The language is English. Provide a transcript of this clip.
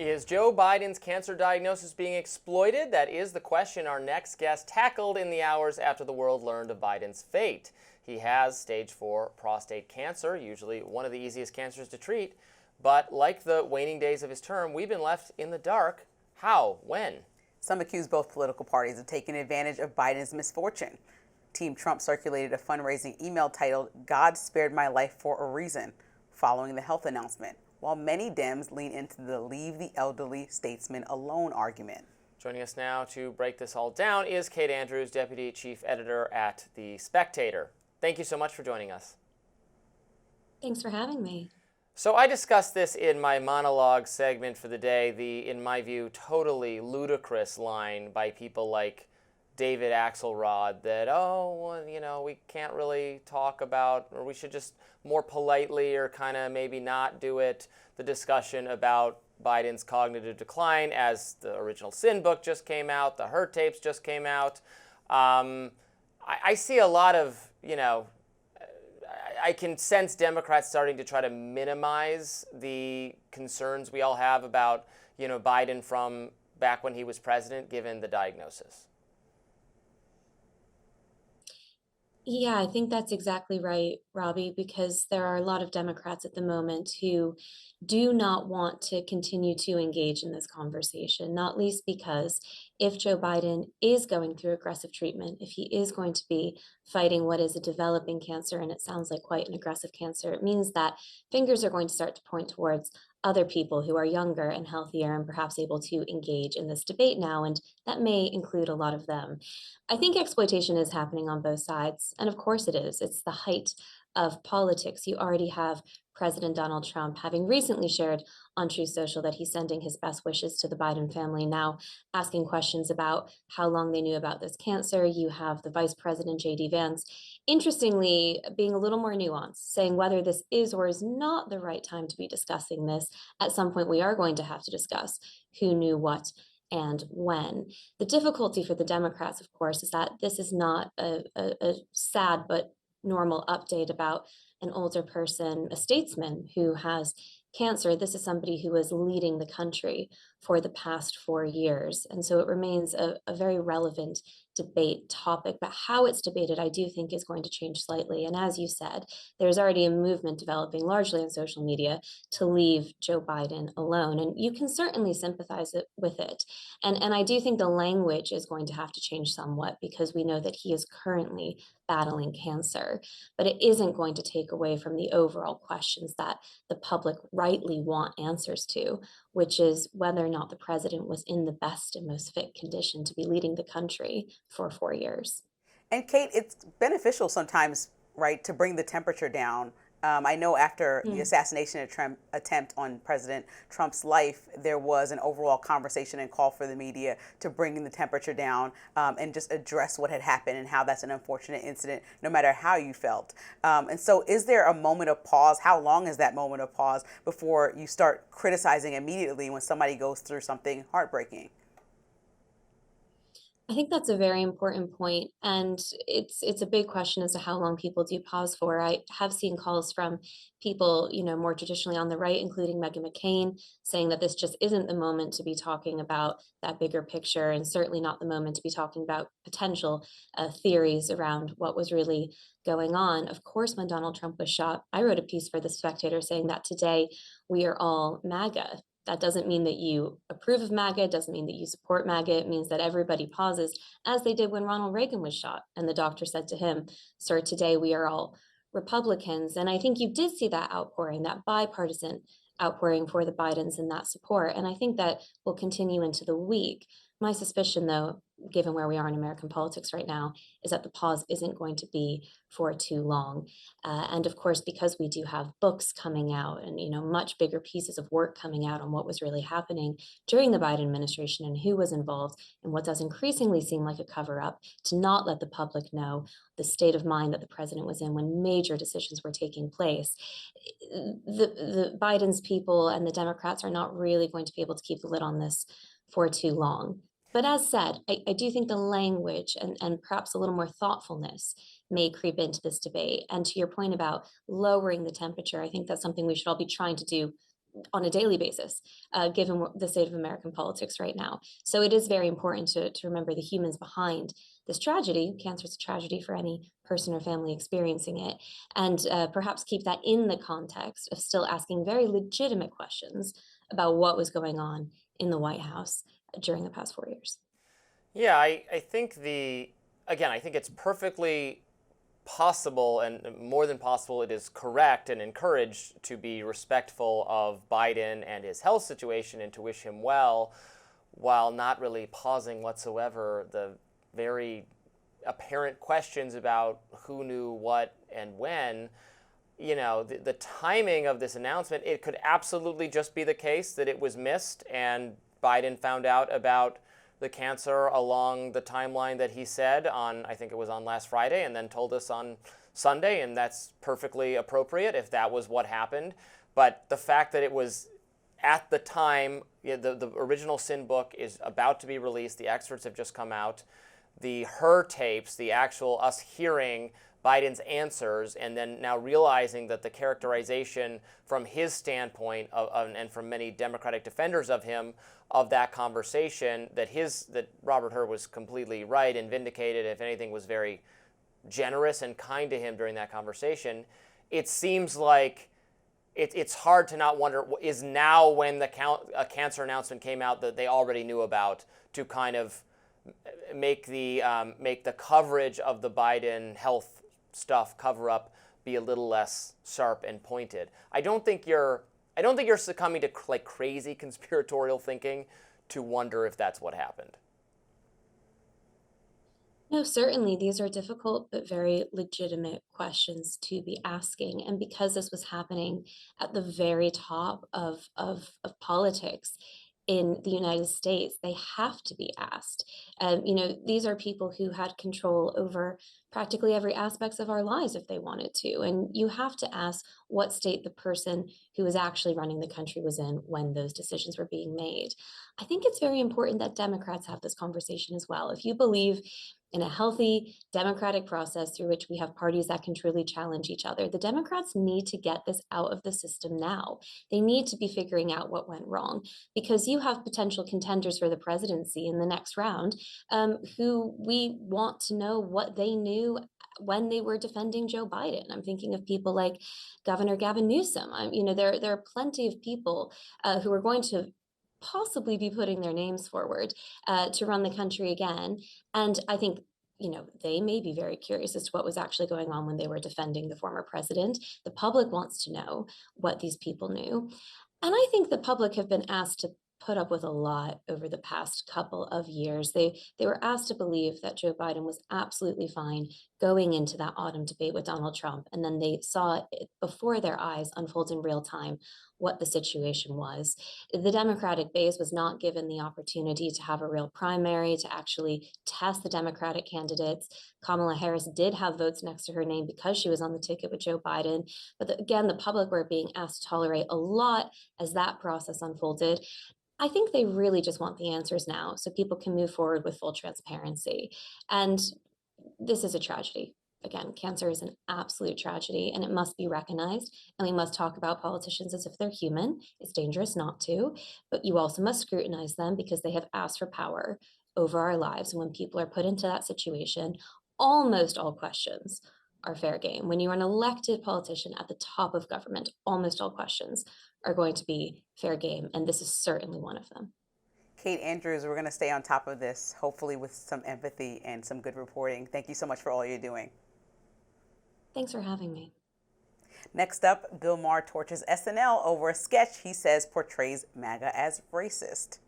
Is Joe Biden's cancer diagnosis being exploited? That is the question our next guest tackled in the hours after the world learned of Biden's fate. He has stage 4 prostate cancer, usually one of the easiest cancers to treat. But like the waning days of his term, we've been left in the dark. How? When? Some accuse both political parties of taking advantage of Biden's misfortune. Team Trump circulated a fundraising email titled, "God Spared My Life for a Reason," following the health announcement, while many Dems lean into the leave the elderly statesman alone argument. Joining us now to break this all down is Kate Andrews, Deputy Chief Editor at The Spectator. Thank you so much for joining us. Thanks for having me. So I discussed this in my monologue segment for the day, the, in my view, totally ludicrous line by people like David Axelrod that, we can't really talk about, or we should just more politely or kind of maybe not do it, the discussion about Biden's cognitive decline, as the original Sin book just came out, the Hurt tapes just came out. I see a lot of, I can sense Democrats starting to try to minimize the concerns we all have about, Biden from back when he was president, given the diagnosis. Yeah, I think that's exactly right, Robbie, because there are a lot of Democrats at the moment who do not want to continue to engage in this conversation, not least because if Joe Biden is going through aggressive treatment, if he is going to be fighting what is a developing cancer, and it sounds like quite an aggressive cancer, it means that fingers are going to start to point towards other people who are younger and healthier and perhaps able to engage in this debate now, and that may include a lot of them. I think exploitation is happening on both sides, and of course it is. It's the height of politics. You already have President Donald Trump having recently shared on Truth Social that he's sending his best wishes to the Biden family, now asking questions about how long they knew about this cancer. You have the Vice President, J.D. Vance, interestingly being a little more nuanced, saying whether this is or is not the right time to be discussing this. At some point, we are going to have to discuss who knew what and when. The difficulty for the Democrats, of course, is that this is not a sad but normal update about an older person, a statesman who has cancer. This is somebody who was leading the country for the past 4 years. And so it remains a very relevant debate topic, but how it's debated, I do think is going to change slightly. And as you said, there's already a movement developing largely on social media to leave Joe Biden alone. And you can certainly sympathize with it. And I do think the language is going to have to change somewhat because we know that he is currently battling cancer, but it isn't going to take away from the overall questions that the public rightly want answers to, which is whether or not the president was in the best and most fit condition to be leading the country for 4 years. And Kate, it's beneficial sometimes, right, to bring the temperature down. I know after the assassination attempt on President Trump's life, there was an overall conversation and call for the media to bring the temperature down and just address what had happened and how that's an unfortunate incident, no matter how you felt. And so is there a moment of pause? How long is that moment of pause before you start criticizing immediately when somebody goes through something heartbreaking? I think that's a very important point, and it's a big question as to how long people do pause for. I have seen calls from people, more traditionally on the right, including Meghan McCain, saying that this just isn't the moment to be talking about that bigger picture, and certainly not the moment to be talking about potential theories around what was really going on. Of course, when Donald Trump was shot, I wrote a piece for The Spectator saying that today we are all MAGA. That doesn't mean that you approve of MAGA. It doesn't mean that you support MAGA. It means that everybody pauses, as they did when Ronald Reagan was shot. And the doctor said to him, "Sir, today we are all Republicans." And I think you did see that outpouring, that bipartisan outpouring for the Bidens and that support. And I think that will continue into the week. My suspicion, though, given where we are in American politics right now, is that the pause isn't going to be for too long. And of course, because we do have books coming out and, much bigger pieces of work coming out on what was really happening during the Biden administration and who was involved in what does increasingly seem like a cover up to not let the public know the state of mind that the president was in when major decisions were taking place. The Biden's people and the Democrats are not really going to be able to keep the lid on this for too long. But as said, I do think the language and perhaps a little more thoughtfulness may creep into this debate. And to your point about lowering the temperature, I think that's something we should all be trying to do on a daily basis, given the state of American politics right now. So it is very important to remember the humans behind this tragedy. Cancer is a tragedy for any person or family experiencing it, and perhaps keep that in the context of still asking very legitimate questions about what was going on in the White House during the past 4 years. Yeah, I think again, I think it's perfectly possible, and more than possible, it is correct and encouraged to be respectful of Biden and his health situation and to wish him well, while not really pausing whatsoever the very apparent questions about who knew what and when. You know, the timing of this announcement, it could absolutely just be the case that it was missed and Biden found out about the cancer along the timeline that he said on, I think it was on last Friday, and then told us on Sunday, and that's perfectly appropriate if that was what happened. But the fact that it was at the time, the original Sin book is about to be released, the excerpts have just come out, the her tapes, the actual us hearing Biden's answers, and then now realizing that the characterization from his standpoint and from many Democratic defenders of him of that conversation, that Robert Hur was completely right and vindicated, if anything, was very generous and kind to him during that conversation. It seems like it's hard to not wonder, is now when a cancer announcement came out that they already knew about, to kind of make the coverage of the Biden health stuff cover up be a little less sharp and pointed. I don't think you're succumbing to like crazy conspiratorial thinking to wonder if that's what happened. No, certainly these are difficult but very legitimate questions to be asking. And because this was happening at the very top of politics in the United States, they have to be asked. These are people who had control over practically every aspects of our lives if they wanted to. And you have to ask what state the person who was actually running the country was in when those decisions were being made. I think it's very important that Democrats have this conversation as well. If you believe in a healthy democratic process through which we have parties that can truly challenge each other, the Democrats need to get this out of the system now. They need to be figuring out what went wrong, because you have potential contenders for the presidency in the next round who we want to know what they knew when they were defending Joe Biden. I'm thinking of people like Governor Gavin Newsom. There are plenty of people who are going to possibly be putting their names forward to run the country again. And I think, they may be very curious as to what was actually going on when they were defending the former president. The public wants to know what these people knew. And I think the public have been asked to put up with a lot over the past couple of years. They were asked to believe that Joe Biden was absolutely fine going into that autumn debate with Donald Trump, and then they saw it before their eyes unfold in real time what the situation was. The Democratic base was not given the opportunity to have a real primary, to actually test the Democratic candidates. Kamala Harris did have votes next to her name because she was on the ticket with Joe Biden. But again, the public were being asked to tolerate a lot as that process unfolded. I think they really just want the answers now so people can move forward with full transparency. And this is a tragedy. Again, cancer is an absolute tragedy and it must be recognized. And we must talk about politicians as if they're human. It's dangerous not to, but you also must scrutinize them because they have asked for power over our lives. And when people are put into that situation, almost all questions are fair game. When you are an elected politician at the top of government, almost all questions are going to be fair game. And this is certainly one of them. Kate Andrews, we're going to stay on top of this, hopefully with some empathy and some good reporting. Thank you so much for all you're doing. Thanks for having me. Next up, Bill Maher torches SNL over a sketch he says portrays MAGA as racist.